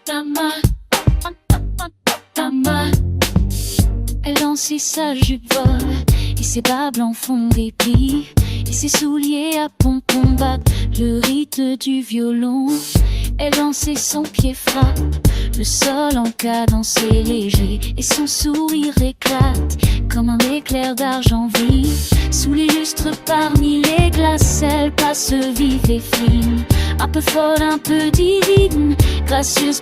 ta main, ta main. Elle lancé sa jupe et ses bas blancs font des plis, et ses souliers à pompons battent le rythme du violon. Elle lancé son pied frappe le sol en cadence léger, et son sourire éclate comme un éclair d'argent vif. Sous les lustres parmi les glaces, elle passe vive et fine, un peu folle, un peu divine, gracieuse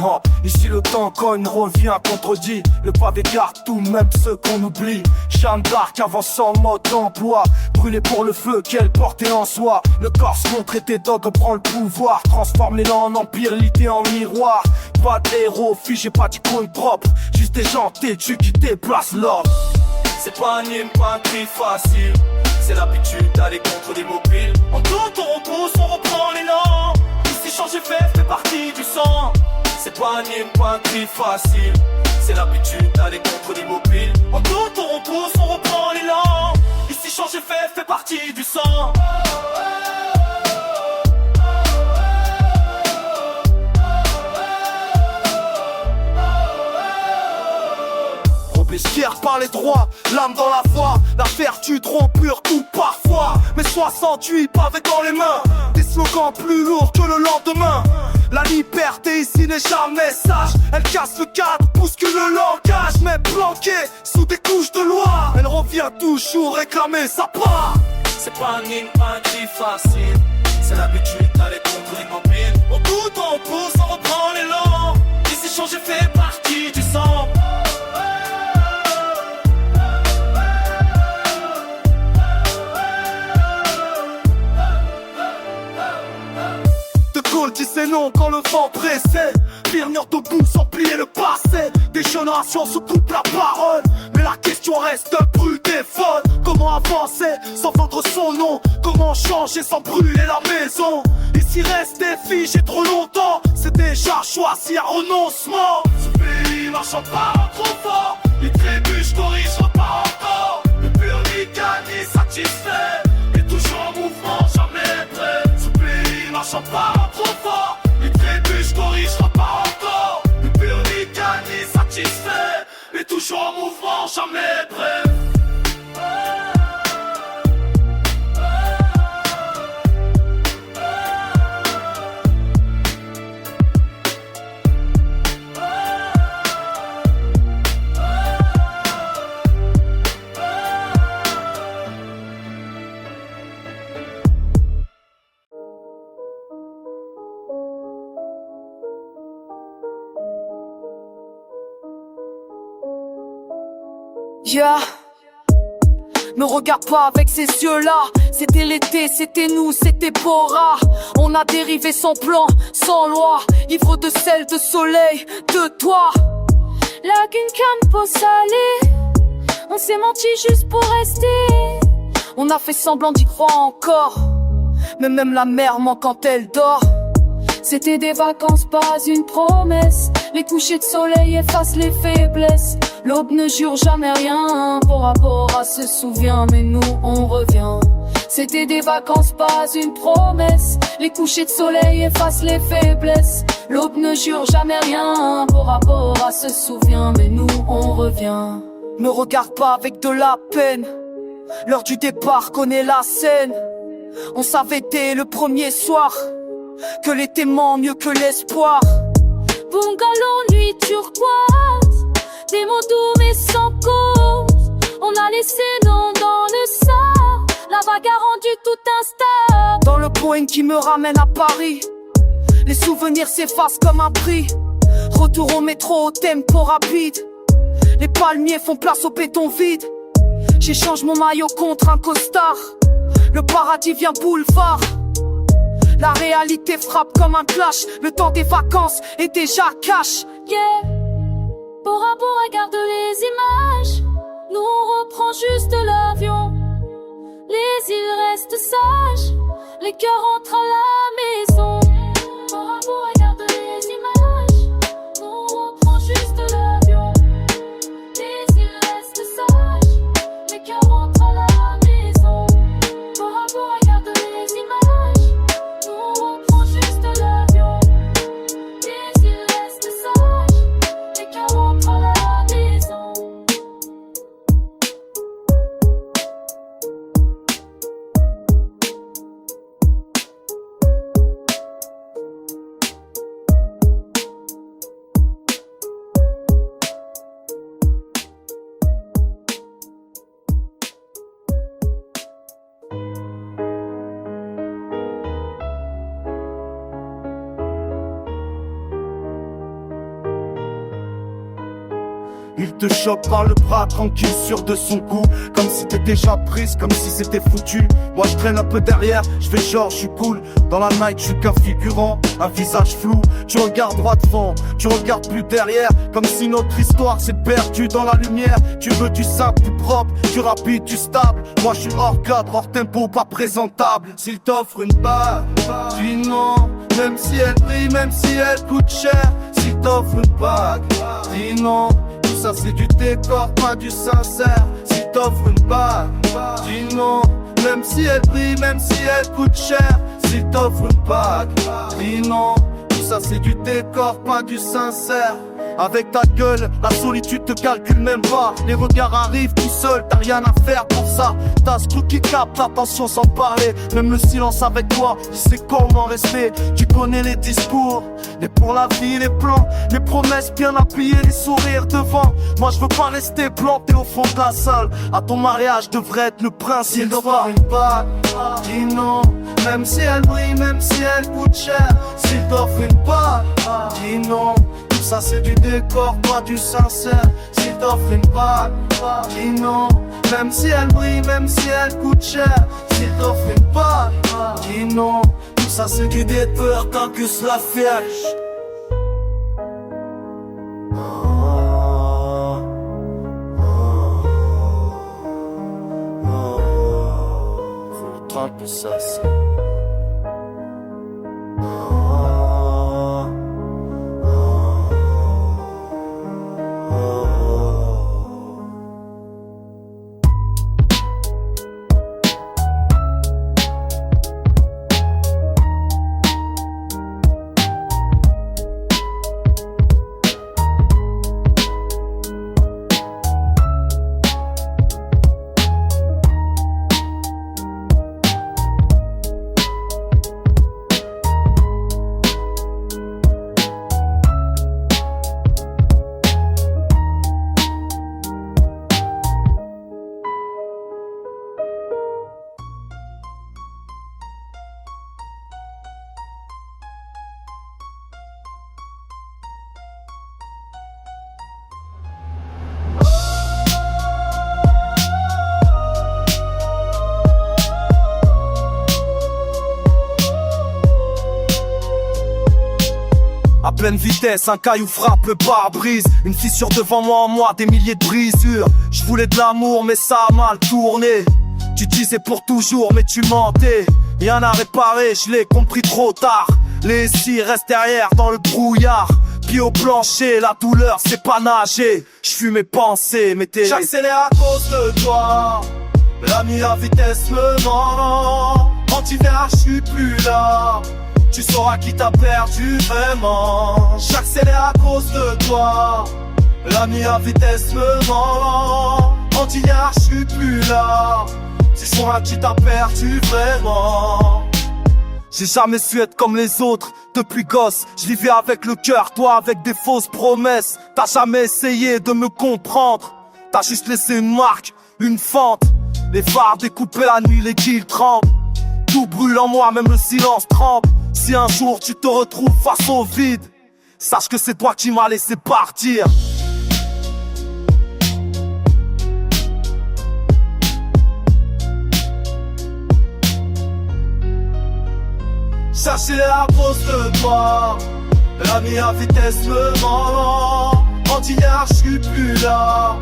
Oh, ici le temps cogne revient contredit. Le pavé garde tout, même ceux qu'on oublie. Jeanne d'Arc avance en mode d'emploi, brûlée pour le feu qu'elle portait en soi. Le Corse traité d'ogre prend le pouvoir, transforme l'élan en empire, l'idée en miroir. Pas d'héros figé, pas d'icône propre, juste des gens têtus qui déplacent l'ordre. C'est pas un hymne, pas un cri facile, c'est l'habitude d'aller contre des mobiles. En tout on pousse, on reprend l'élan. Ici changer fait partie du sang. C'est pas un hymne, pas un cri facile, c'est l'habitude d'aller contre des mobiles. En tout on pousse, on reprend l'élan. Ici changer fait partie du sang. Robespierre parlait droit, l'âme dans la foi, la vertu trop pure, tout parfois. Mais 68 pavés dans les mains, des slogans plus lourds que le lendemain. La liberté ici n'est jamais sage, elle casse le cadre, bouscule le langage. Mais planquée sous des couches de loi, elle revient toujours réclamer sa part. C'est pas un hymne, pas un cri facile, c'est l'habitude d'aller contre les mobiles. Au tout on pousse, on reprend l'élan. Ici changer fait partie du sang. Gaulle disait non quand le vent pressait, finir debout sans plier le passé. Des générations se coupent la parole, mais la question reste brûler folle. Comment avancer sans vendre son nom? Comment changer sans brûler la maison? Ici rester figé trop longtemps, c'est déjà choisi un renoncement. Ce pays marchant pas trop fort, il trébuche, corrige, repart encore. Le puritanisme satisfait, et toujours en mouvement, jamais prêt. Ce pays marchant pas trop fort, il trébuche, corrige, repart encore. Le puritanisme satisfait, et toujours en mouvement, jamais prêt. Yeah. Me regarde pas avec ces yeux-là. C'était l'été, c'était nous, c'était Bora. On a dérivé sans plan, sans loi. Ivre de sel, de soleil, de toi. Là qu'une canne pour saler. On s'est menti juste pour rester. On a fait semblant d'y croire encore. Mais même la mer ment quand elle dort. C'était des vacances, pas une promesse. Les couchers de soleil effacent les faiblesses. L'aube ne jure jamais rien. Bora Bora se souvient, mais nous on revient. C'était des vacances, pas une promesse. Les couchers de soleil effacent les faiblesses. L'aube ne jure jamais rien. Bora Bora se souvient, mais nous on revient. Me regarde pas avec de la peine. L'heure du départ connaît la scène. On savait dès le premier soir que l'été ment mieux que l'espoir. Bungalow, nuit turquoise. Des mots doux mais sans cause. On a laissé nom dans le sable. La vague a rendu tout instable. Dans le Boeing qui me ramène à Paris, les souvenirs s'effacent comme un prix. Retour au métro au tempo rapide. Les palmiers font place au béton vide. J'échange mon maillot contre un costard. Le paradis vient boulevard. La réalité frappe comme un clash. Le temps des vacances est déjà cash. Yeah. Bora Bora garde les images. Nous on reprend juste l'avion. Les îles restent sages. Les cœurs rentrent à la maison. Bora Bora garde les images. Nous on reprend juste l'avion. Les îles restent sages. Les cœurs rentrent à la maison. Bora Bora garde les images. Nous on reprend juste l'avion. Les îles restent sages. Les cœurs rentrent à la maison. Il te chope par le bras, tranquille, sûr de son coup. Comme si t'étais déjà prise, comme si c'était foutu. Moi je traîne un peu derrière, je fais genre, je suis cool. Dans la night, je suis qu'un figurant, un visage flou. Tu regardes droit devant, tu regardes plus derrière. Comme si notre histoire s'est perdue dans la lumière. Tu veux du simple, du propre, du rapide, du stable. Moi je suis hors cadre, hors tempo, pas présentable. S'il t'offre une bague, dis non. Même si elle brille, même si elle coûte cher. S'il t'offre une bague, dis non. Tout ça c'est du décor, pas du sincère. Si t'offres une bague, dis non. Même si elle brille, même si elle coûte cher. Si t'offres une bague, dis non. Tout ça c'est du décor, pas du sincère. Avec ta gueule, la solitude te calcule même pas. Les regards arrivent tout seul, t'as rien à faire pour ça. T'as ce truc qui capte l'attention sans parler. Même le silence avec toi, tu sais comment rester. Tu connais les discours, les pour la vie, les plans, les promesses bien appuyées, les sourires devant. Moi je veux pas rester planté au fond de la salle. À ton mariage, je devrais être le prince. Il doit une bague, dis non. Même si elle brille, même si elle coûte cher. S'il t'offre une bague, dis non. Ça c'est du décor, pas du sincère. Si t'offres une bague, dis non. Même si elle brille, même si elle coûte cher. Si t'offres une bague, dis non. Tout ça c'est du décor, tant que cela fièche. Faut le temps que ça c'est. pleine vitesse, un caillou frappe le pare-brise. Une fissure devant moi, des milliers de brisures. Je voulais de l'amour mais ça a mal tourné. Tu disais pour toujours mais tu mentais. Rien à réparer, je l'ai compris trop tard. Les scies restent derrière dans le brouillard. Pieds au plancher, la douleur c'est pas nager. Je fuis mes pensées, mais j'accélère à cause de toi. L'ami à vitesse me ment. Anti-verre, je suis plus là. Tu sauras qui t'a perdu vraiment. J'accélère à cause de toi. L'ami à vitesse me ment. Anti-verre, je suis plus là. Tu sauras qui t'a perdu vraiment. J'ai jamais su être comme les autres. Depuis gosse, je vivais avec le cœur, toi avec des fausses promesses. T'as jamais essayé de me comprendre. T'as juste laissé une marque, une fente. Les phares découpés la nuit, les kills tremblent. Tout brûle en moi, même le silence tremble. Si un jour tu te retrouves face au vide, sache que c'est toi qui m'as laissé partir. J'accélère à cause de toi. L'ami à vitesse me ment. Anti-hier, je suis plus là.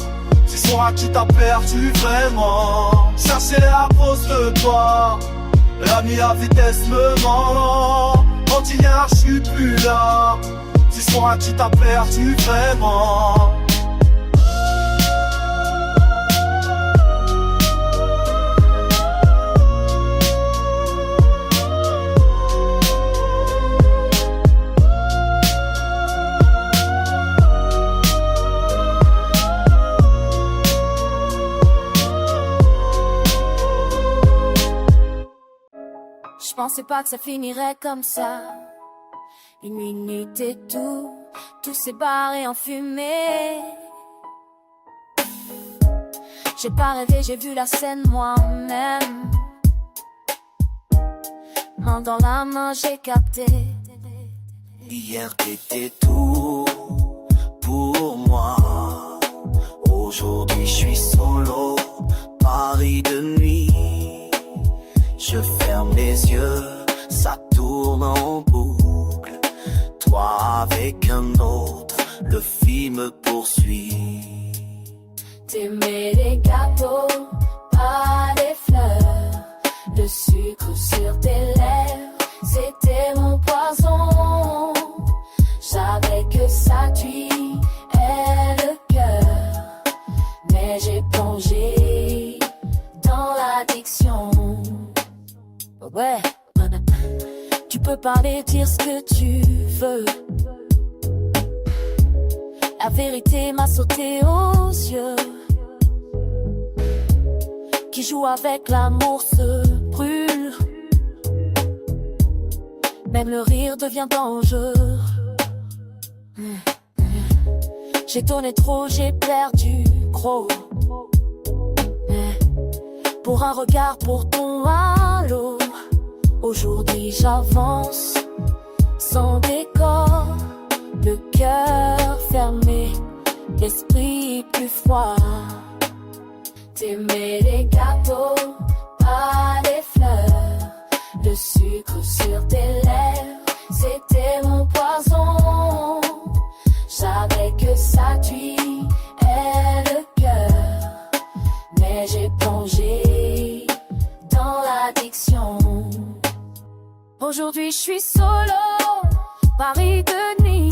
Tu sauras qui t'a perdu vraiment. J'accélère à cause de toi. L'ami à vitesse me ment. Anti-hier, je suis plus là. Tu sauras qui t'a perdu vraiment. Je pensais pas que ça finirait comme ça. Une minute et tout s'est barré en fumée. J'ai pas rêvé, j'ai vu la scène moi-même. Main dans la main, j'ai capté. Hier t'étais tout pour moi. Aujourd'hui je suis solo, Paris de nuit. Je ferme les yeux, ça tourne en boucle. Toi avec un autre, le film poursuit. T'aimais les gâteaux, pas des fleurs. Le sucre sur tes lèvres, c'était mon poison. J'avais que ça tuait le cœur. Mais j'ai plongé dans l'addiction. Ouais, tu peux parler, dire ce que tu veux. La vérité m'a sauté aux yeux. Qui joue avec l'amour se brûle. Même le rire devient dangereux. J'ai donné trop, j'ai perdu gros. Pour un regard, pour ton halo. Aujourd'hui j'avance, sans décor, le cœur fermé, l'esprit plus froid. T'aimais les gâteaux, pas les fleurs. Le sucre sur tes lèvres, c'était mon poison. J'avais que ça tuait le cœur. Mais j'ai plongé dans l'addiction. Aujourd'hui je suis solo, Paris de nuit.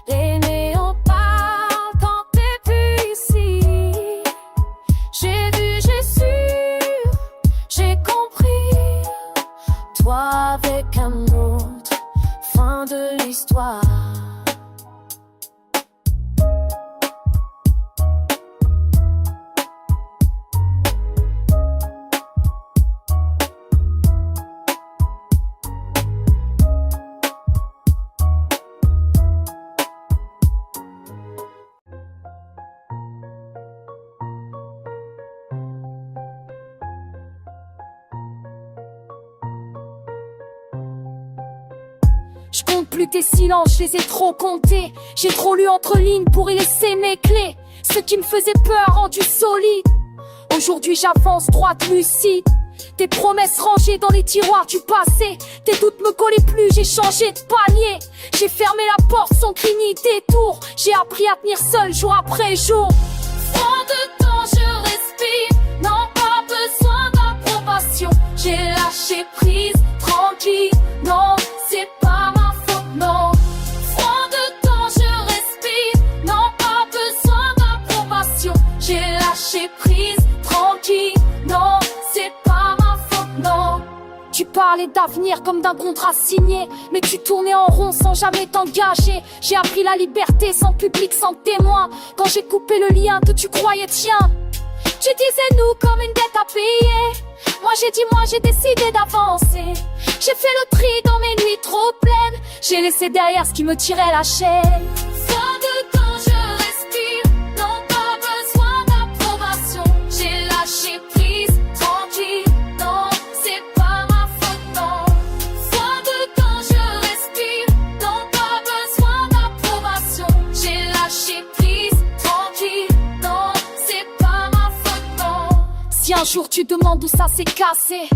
Les néons parlent quand t'es plus ici. J'ai vu, j'ai su, j'ai compris. Toi avec un autre, fin de l'histoire. Je compte plus tes silences, je les ai trop comptés. J'ai trop lu entre lignes pour y laisser mes clés. Ce qui me faisait peur rendu solide. Aujourd'hui j'avance droite lucide. Tes promesses rangées dans les tiroirs du passé. Tes doutes me collaient plus, j'ai changé de panier. J'ai fermé la porte sans cri ni détour. J'ai appris à tenir seul jour après jour. Prends de temps, je respire. Non, pas besoin d'approbation. J'ai lâché prise, tranquille. Non, c'est pas ma faute, non. Prends de temps, je respire. Non, pas besoin d'approbation. J'ai lâché prise, tranquille. Non, c'est pas ma faute, non. Tu parlais d'avenir comme d'un contrat signé, mais tu tournais en rond sans jamais t'engager. J'ai appris la liberté sans public, sans témoin. Quand j'ai coupé le lien que tu croyais tien, tu disais nous comme une dette à payer. Moi j'ai dit moi, j'ai décidé d'avancer. J'ai fait le tri dans mes nuits trop pleines. J'ai laissé derrière ce qui me tirait la chaîne. Fin de temps, je respire. Non, pas besoin d'approbation. J'ai lâché prise, tranquille. Non, c'est pas ma faute, non. Fin de temps, je respire. Non, pas besoin d'approbation. J'ai lâché prise, tranquille. Non, c'est pas ma faute, non. Si un jour tu demandes où ça s'est cassé,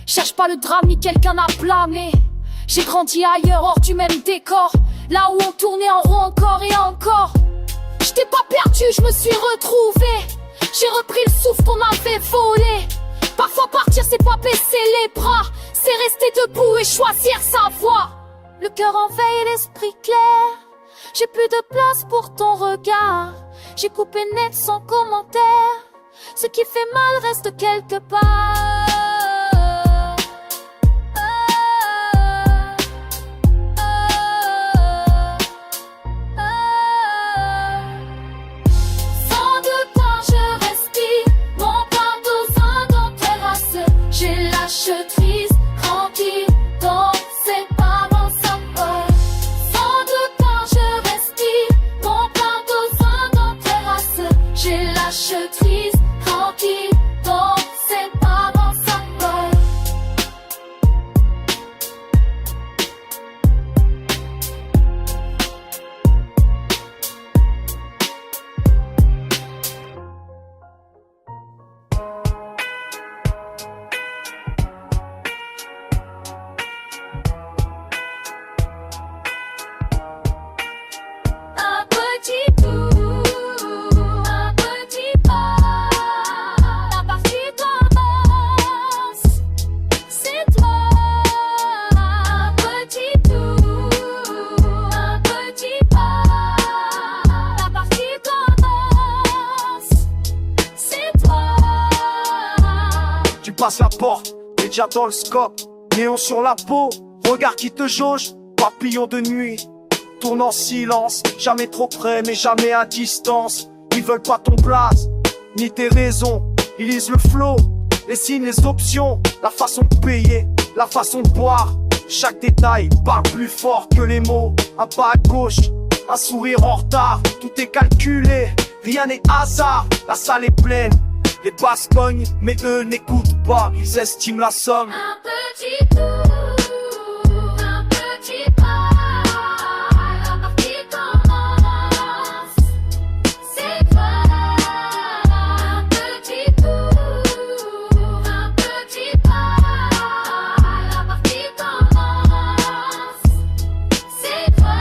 cherche pas le drame ni quelqu'un à blâmer. J'ai grandi ailleurs hors du même décor, là où on tournait en rond encore et encore. J't'ai pas perdu, je me suis retrouvé. J'ai repris le souffle qu'on m'avait volé. Parfois partir c'est pas baisser les bras, c'est rester debout et choisir sa voie. Le cœur en veille et l'esprit clair. J'ai plus de place pour ton regard. J'ai coupé net sans commentaire. Ce qui fait mal reste quelque part. Sans de temps, je respire. Mon pain besoin d'en terrasse. J'ai lâché prise, tranquille. Donc c'est pas mon symbole. Sans de temps, je respire. Mon pain besoin d'en terrasse. J'ai lâché prise, tranquille. Donc c'est pas mon symbole. Un petit bout, un petit pas. La partie commence, c'est toi. Un petit bout, un petit pas. La partie commence, c'est toi. Tu passes la porte, t'es déjà dans le scope. Néon sur la peau, regard qui te jauge. Papillon de nuit, tourne en silence. Jamais trop près, mais jamais à distance. Ils veulent pas ton place, ni tes raisons. Ils lisent le flow, les signes, les options. La façon de payer, la façon de boire. Chaque détail parle plus fort que les mots. Un pas à gauche, un sourire en retard. Tout est calculé, rien n'est hasard. La salle est pleine, les basses cognent, mais eux n'écoutent pas. Ils estiment la somme. Un petit tour, un petit pas. La partie commence, c'est toi. Un petit tour, un petit pas. La partie commence, c'est toi.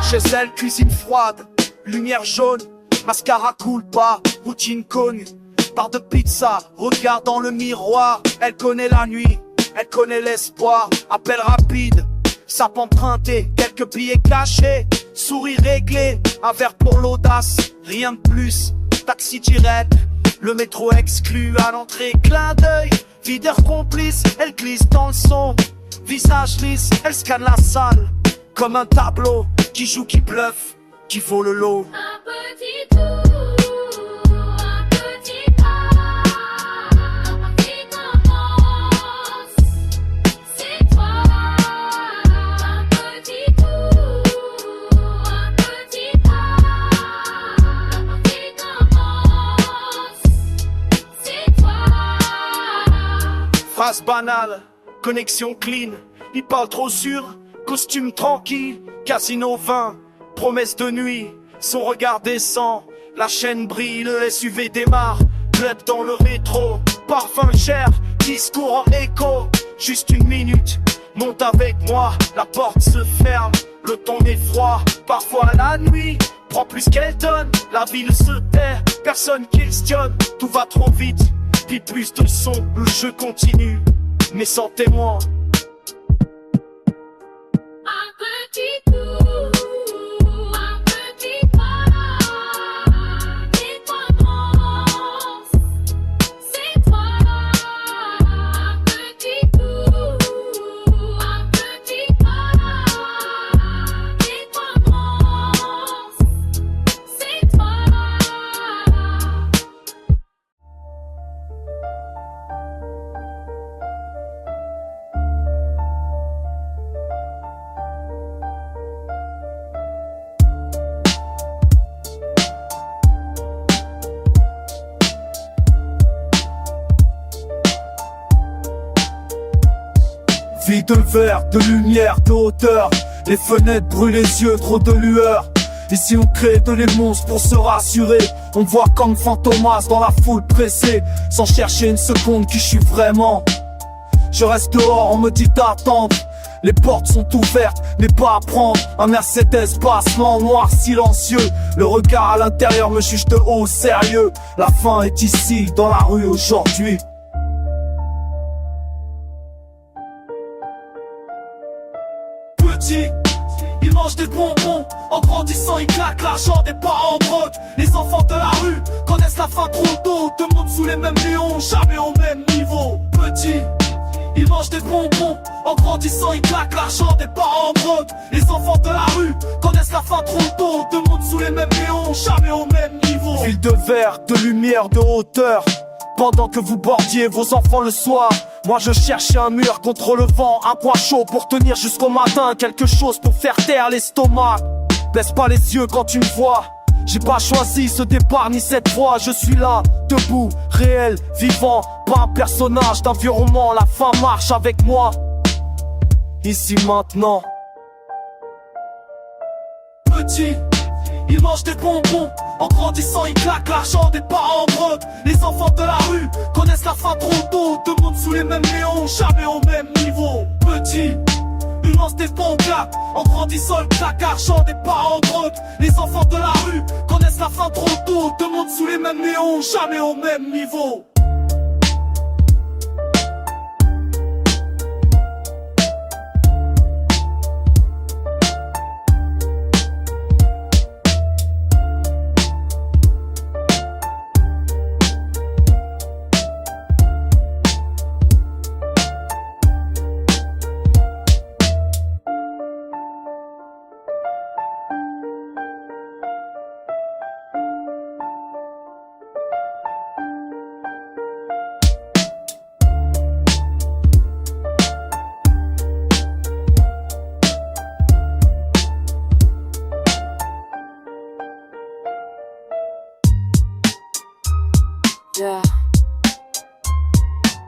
Chez elle, cuisine froide, lumière jaune, mascara coule pas, routine cogne. Part de pizza, regarde dans le miroir. Elle connaît la nuit, elle connaît l'espoir. Appel rapide, sape emprunté, quelques billets cachés. Sourire réglé, un verre pour l'audace, rien de plus. Taxi direct, le métro exclu à l'entrée. Clin d'œil, videur complice, elle glisse dans le son. Visage lisse, elle scanne la salle comme un tableau. Qui joue, qui bluffe, qui vaut le lot. Un petit tour, un petit pas. La partie commence, c'est toi. Un petit tour, un petit pas. La partie commence, c'est toi. Phrase banale, connexion clean. Il parle trop sûr, costume tranquille. Casino 20, promesse de nuit. Son regard descend, la chaîne brille, le SUV démarre. Club dans le rétro, parfum cher, discours en écho. Juste une minute, monte avec moi, la porte se ferme, le ton est froid. Parfois la nuit prend plus qu'elle donne, la ville se tait, personne questionne. Tout va trop vite, puis plus de son, le jeu continue, mais sans témoin. Un petit coup, un petit pas, c'est toi non, c'est toi. Un petit coup, un petit pas, c'est toi non, c'est toi. Vie de verre, de lumière, de hauteur. Les fenêtres brûlent les yeux, trop de lueur. Ici on crée de les monstres pour se rassurer. On voit comme Fantomas dans la foule pressée, sans chercher une seconde qui je suis vraiment. Je reste dehors, on me dit d'attendre. Les portes sont ouvertes, mais pas à prendre. Un Mercedes passe lent, noir, silencieux. Le regard à l'intérieur me juge de haut, sérieux. La fin est ici, dans la rue aujourd'hui. Petit, il mange des bonbons. En grandissant, il claque l'argent des parents brocs. Les enfants de la rue connaissent la fin trop tôt. Deux mondes sous les mêmes néons, jamais au même niveau. Petit, il mange des bonbons. En grandissant, il claque l'argent des parents brocs. Les enfants de la rue connaissent la fin trop tôt. Deux mondes sous les mêmes néons, jamais au même niveau. Ville de verre, de lumière, de hauteur. Pendant que vous bordiez vos enfants le soir, moi je cherchais un mur contre le vent, un point chaud pour tenir jusqu'au matin, quelque chose pour faire taire l'estomac. Baisse pas les yeux quand tu me vois, j'ai pas choisi ce départ ni cette voie. Je suis là, debout, réel, vivant, pas un personnage d'un vieux roman. La fin marche avec moi, ici maintenant. Petit, il mange des bonbons. En grandissant, il claque l'argent des parents brocs. Les enfants de la rue connaissent la fin trop tôt. Deux mondes sous les mêmes néons, jamais au même niveau. Petit, il lance des bons gars. En grandissant, il claque l'argent des parents brocs. Les enfants de la rue connaissent la fin trop tôt. Deux mondes sous les mêmes néons, jamais au même niveau. Yeah.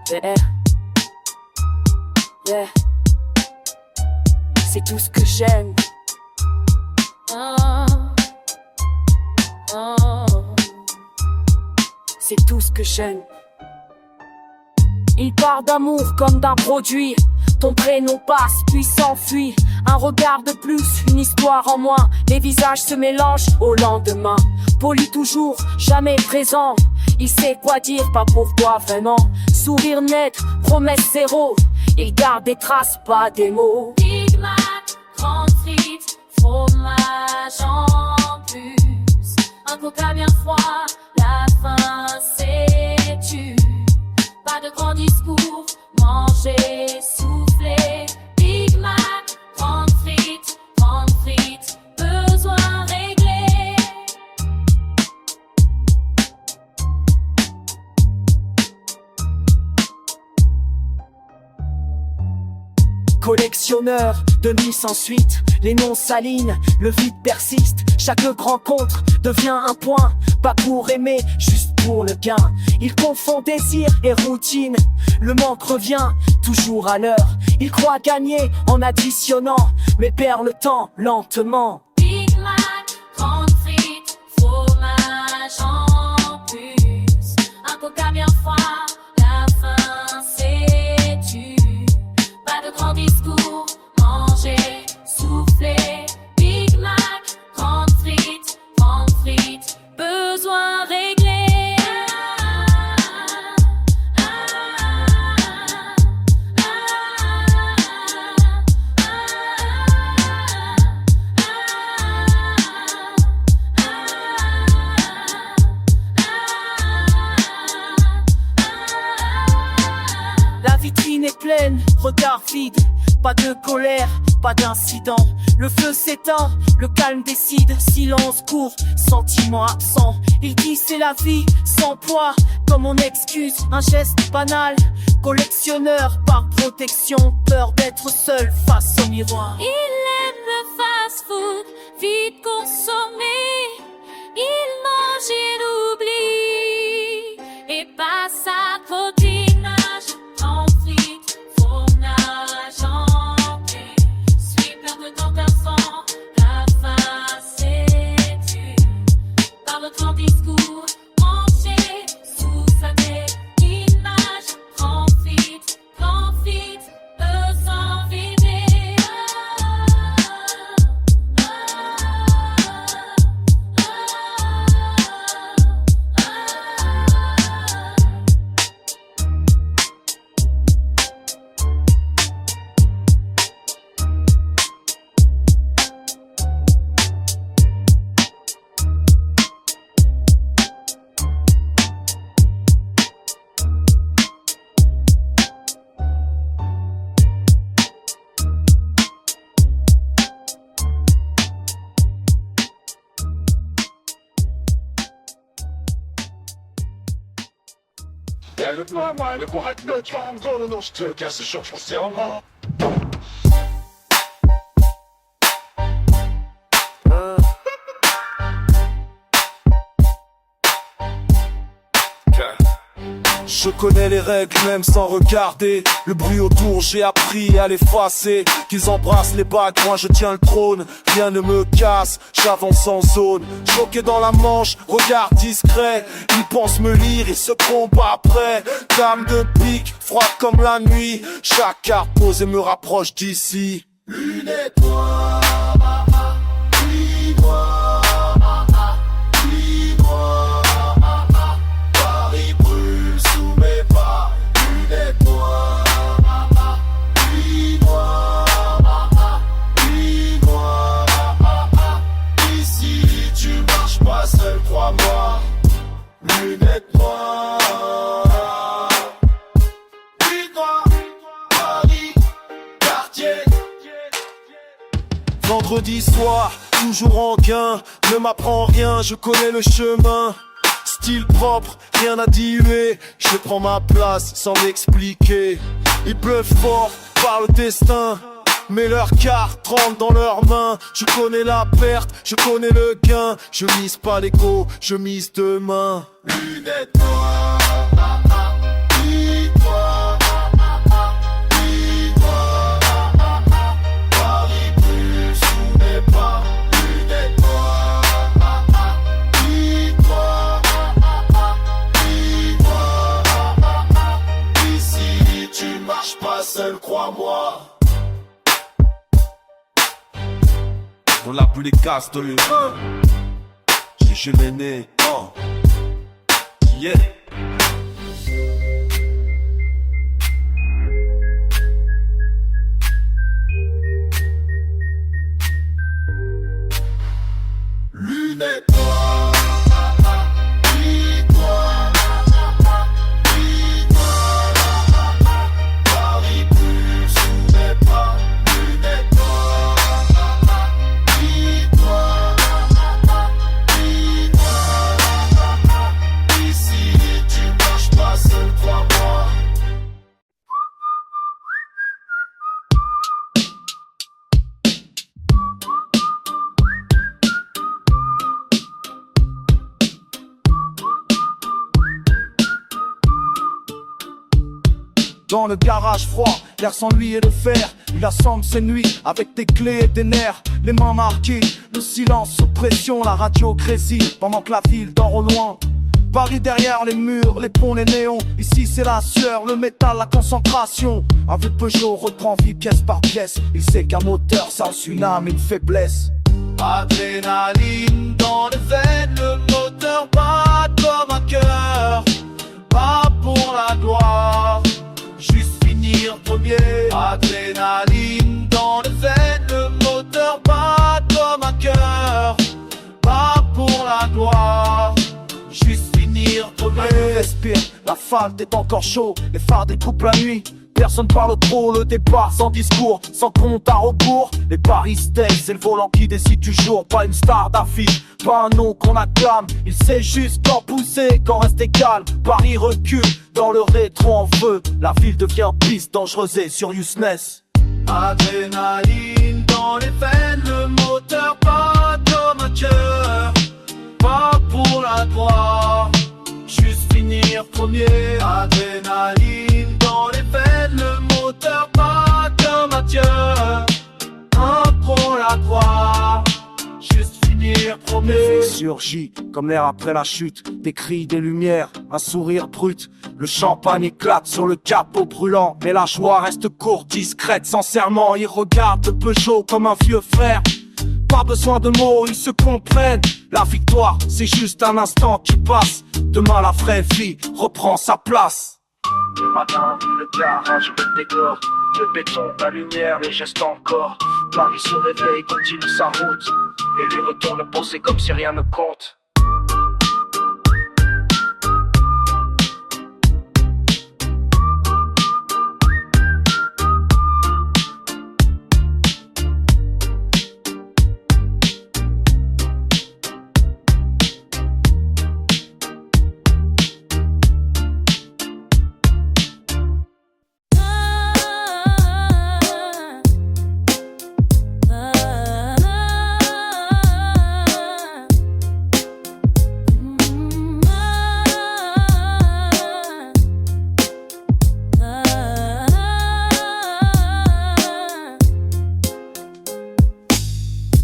Yeah. Yeah. C'est tout ce que j'aime. C'est tout ce que j'aime. Il part d'amour comme d'un produit. Ton prénom passe puis s'enfuit. Un regard de plus, une histoire en moins. Les visages se mélangent au lendemain. Poli toujours, jamais présent. Il sait quoi dire, pas pourquoi vraiment. Sourire net, promesse zéro. Il garde des traces, pas des mots. Big Mac, grande frite, fromage en plus. Un coca bien froid, la faim c'est tu. Pas de grands discours, manger, souffler. Big Mac, grande frite, besoin réglé. Collectionneur de nuits sans suite, les noms s'alignent, le vide persiste. Chaque rencontre devient un point, pas pour aimer, juste pour le gain. Il confond désir et routine, le manque revient toujours à l'heure. Il croit gagner en additionnant, mais perd le temps lentement. Big Mac, grande frite, fromage en plus. Un coca bien froid, la pas de colère, pas d'incident. Le feu s'éteint, le calme décide, silence court, sentiment absent. Il dit c'est la vie, sans poids, comme on excuse, un geste banal. Collectionneur par protection, peur d'être seul face au miroir. Il aime le fast-food, vite consommé. Il mange, il oublie, et passe à codinage, en frites, fromage, en paix. Suis peur de ton garçon, la face est tue. Par le grand discours, branché sous sa tête, image, profite, eux sans vider. Je connais les règles même sans regarder. Le bruit autour j'ai appris à l'effacer. Qu'ils embrassent les bagues, moi je tiens le trône. Rien ne me casse, j'avance en zone. Choqué dans la manche, regard discret. Ils pensent me lire et se combat après. Dame de pique, froide comme la nuit. Chaque carte posée me rapproche d'ici. Une étoile, dis-moi, dis-moi. Paris brûle sous mes pas. Une étoile, dis-moi, dis-moi. Ici tu marches pas seul, crois-moi. Une étoile, dis-moi. Paris, quartier. Vendredi soir, toujours en gain. Ne m'apprends rien, je connais le chemin. Style propre, rien à diluer. Je prends ma place sans m'expliquer. Ils bluffent fort par le destin. Mais leurs cartes rentrent dans leurs mains. Je connais la perte, je connais le gain. Je mise pas l'ego, je mise demain. Une étoile, dis-moi, dis-moi. Paris brûle sous mes pas. Une étoile, dis-moi, dis-moi. Ici tu marches pas seul, crois-moi. On l'a plus les casses de l'humain. J'ai né. Oh. Yeah. Une étoile, dis-moi, dis-moi. Paris brûle sous mes pas. Une étoile, dis-moi, dis-moi. Ici tu marches pas seul, crois-moi. Dans le garage froid, l'air sans lui et le fer. Il assemble ses nuits avec des clés et des nerfs. Les mains marquées, le silence sous pression. La radio grésille pendant que la ville dort au loin. Paris derrière les murs, les ponts, les néons. Ici c'est la sueur, le métal, la concentration. Avec Peugeot reprend vie pièce par pièce. Il sait qu'un moteur ça une âme, une faiblesse. Adrénaline dans les veines, le moteur bat comme un cœur. Pas pour la gloire, juste finir premier. Adrénaline dans les veines, le moteur bat comme un cœur. Pas pour la gloire, juste finir premier. Respire, l'asphalte est encore chaud. Les phares découpent la nuit. Personne parle trop, le départ sans discours, sans compte à rebours. Les paris steaks, c'est le volant qui décide du jour. Pas une star d'affiche, pas un nom qu'on acclame. Il sait juste quand pousser, quand rester calme. Paris recule, dans le rétro en feu. La ville devient piste dangereuse et sur Useless. Adrénaline dans les veines, le moteur bat comme un cœur. Pas pour la gloire, juste finir premier. Adrénaline dans les veines, le moteur bat comme un cœur. Un pour la gloire, juste finir premier. Surgit comme l'air après la chute, des cris, des lumières, un sourire brut. Le champagne éclate sur le capot brûlant, mais la joie reste courte, discrète, sincèrement. Il regarde le Peugeot comme un vieux frère. Pas besoin de mots, ils se comprennent. La victoire, c'est juste un instant qui passe. Demain, la vraie vie reprend sa place. Le matin, le garage, le décor, le béton, la lumière, les gestes encore. Paris se réveille, continue sa route, et lui retourne penser comme si rien ne compte.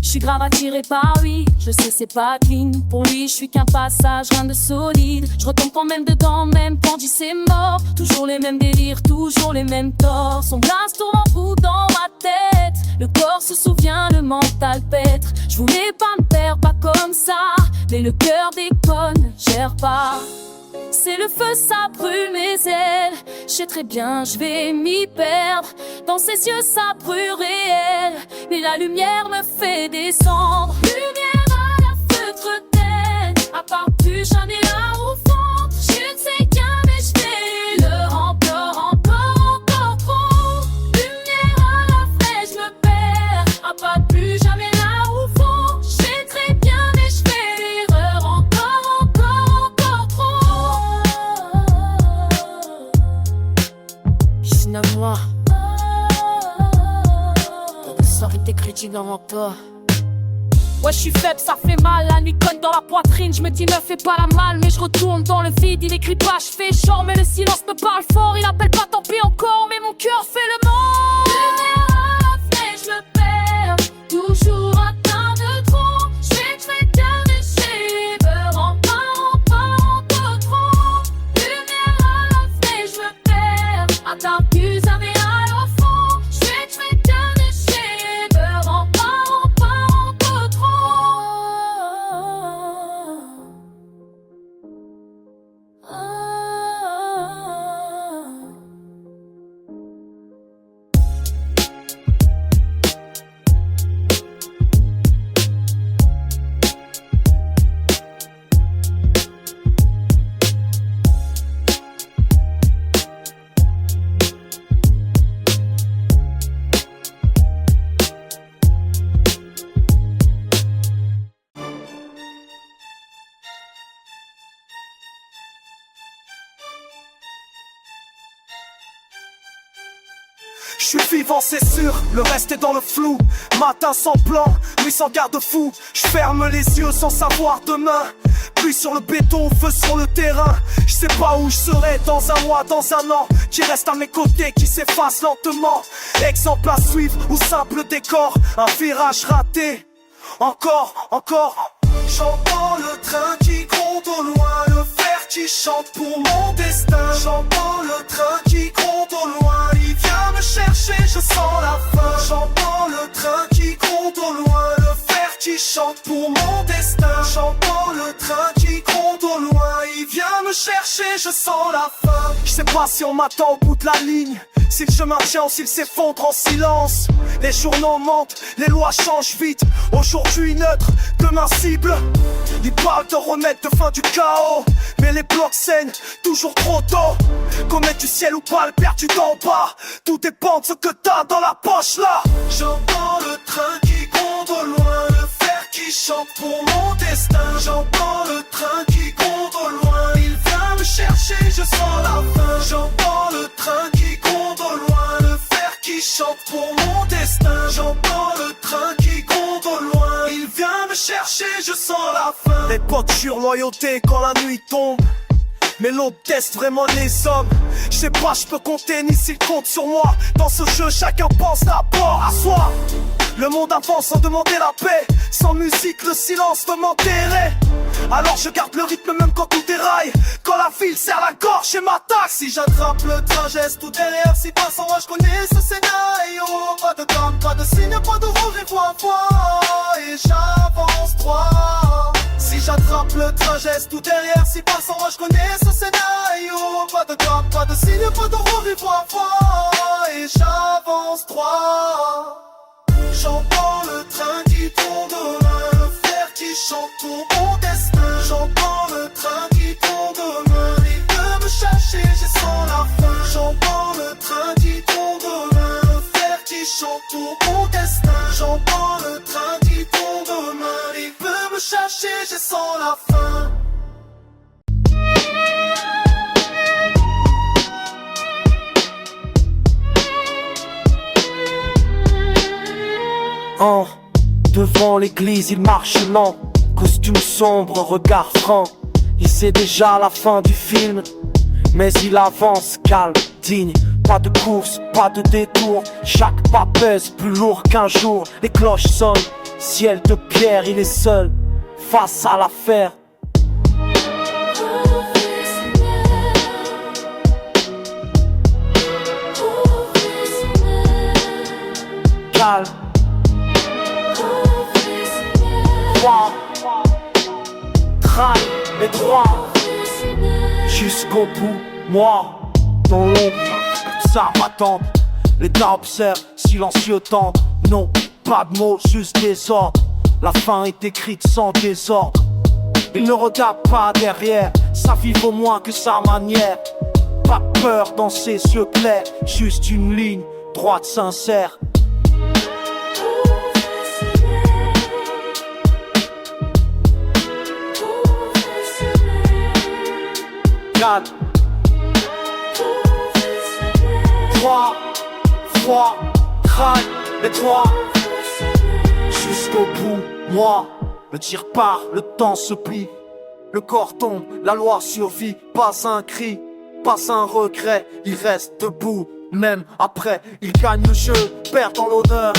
Je suis grave attiré par lui, je sais c'est pas clean. Pour lui je suis qu'un passage, rien de solide. Je retombe quand même dedans, même quand j'y c'est mort. Toujours les mêmes délires, toujours les mêmes torts. Son glace tourne en roue dans ma tête. Le corps se souvient, le mental pète. Je voulais pas me perdre, pas comme ça. Mais le cœur déconne, gère pas. C'est le feu, ça brûle mes ailes. Je sais très bien, je vais m'y perdre. Dans ses yeux, ça brûle réel. Mais la lumière me fait descendre. Lumière à la feutre tête. À part plus, j'en ai là au fond. Je ne sais qu'un, mais je fais le encore, encore trop. Lumière à la fraîche, je me perds. À part plus, jamais là au fond. Je sais très bien, mais je fais l'erreur encore trop. Finalement, ton sort était critique avant toi. Ouais, je suis faible, ça fait mal, la nuit cogne dans la poitrine. Je me dis, me fais pas la malle, mais je retourne dans le vide. Il écrit pas, je fais genre, mais le silence me parle fort. Il appelle pas, tant pis encore, mais mon cœur fait le mort. Lumière à la flèche, je me perds, toujours atteint de trop. Je fais très bien, mais j'ai peur, encore trop. Lumière à la flèche, je me perds, atteint plus jamais à au fond. Je fais très bien, mais j'ai peur, encore trop. Je suis vivant, c'est sûr, le reste est dans le flou. Matin sans plan, nuit sans garde-fou. Je ferme les yeux sans savoir demain. Pluie sur le béton, feu sur le terrain. Je sais pas où je serai dans un mois, dans un an. Qui reste à mes côtés, qui s'efface lentement. Exemple à suivre ou simple décor. Un virage raté, encore. J'entends le train qui gronde au loin, le fer qui chante pour mon destin. J'entends le train qui gronde au loin, il vient me chercher, je sens la fin. J'entends le train qui gronde au loin, le fer qui chante pour mon destin. J'entends le train qui gronde au loin, il vient me me chercher, je sens la fin. Je sais pas si on m'attend au bout de la ligne, si le chemin tient ou s'il s'effondre en silence. Les journaux mentent, les lois changent vite. Aujourd'hui neutre, demain cible. Ils parlent de remède de fin du chaos, mais les blocs saignent toujours trop tôt. Comète du ciel ou pas, le perdu d'en bas, tout dépend de ce que t'as dans la poche là. J'entends le train qui gronde au loin, le fer qui chante pour mon destin. J'entends le train qui gronde au loin, il vient me chercher, je sens la fin. J'entends le train qui gronde au loin, le fer qui chante pour mon destin. J'entends le train qui gronde au loin, il vient me chercher, je sens la fin. Les potes jurent loyauté quand la nuit tombe, mais l'autre teste vraiment les hommes. Je sais pas, je peux compter ni s'ils comptent sur moi. Dans ce jeu, chacun pense d'abord à soi. Le monde avance sans demander la paix. Sans musique, le silence veut m'enterrer. Alors je garde le rythme même quand tout déraille. Quand la ville serre la gorge et m'attaque. Si j'attrape le train, j'este tout derrière. Si passe en moi, je connais ce scénario. Pas de drame, pas de signe, pas de regret, voix. Et j'avance droit. Si j'attrape le train, j'este tout derrière. Si passe en moi, je connais ce scénario. Pas de drame, pas de signe, pas de regret, voix. Et j'avance droit. J'entends le train qui tourne au loin, le fer qui chante pour mon destin. J'entends le train qui tourne au loin, il veut me chercher, j'ai sans la fin. J'entends le train qui tourne au loin, le fer qui chante pour mon destin. J'entends le train qui tourne au loin, il veut me chercher, j'ai sans la fin. Devant l'église il marche lent, costume sombre, regard franc. Il sait déjà la fin du film, mais il avance calme, digne. Pas de course, pas de détour, chaque pas pèse plus lourd qu'un jour. Les cloches sonnent, ciel de pierre, il est seul face à l'affaire. Calme, traîne et droit jusqu'au bout, moi dans l'ombre, ça m'attend. L'État observe, silencieux tente. Non, pas de mots, juste des ordres. La fin est écrite sans désordre. Il ne regarde pas derrière, sa vie vaut moins que sa manière. Pas peur dans ses yeux clairs, juste une ligne droite sincère. Froid, crâne, les trois jusqu'au bout, moi. Le tir part, le temps se plie. Le corps tombe, la loi survit. Pas un cri, pas un regret. Il reste debout, même après. Il gagne le jeu, perd dans l'honneur.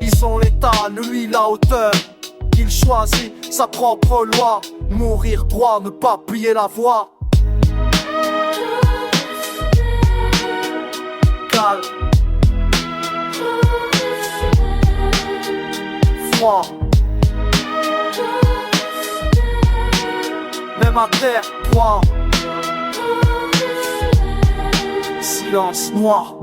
Ils ont l'état, lui la hauteur. Il choisit sa propre loi. Mourir droit, ne pas plier la voie. Calme, froid, même à terre, toi. Silence noir.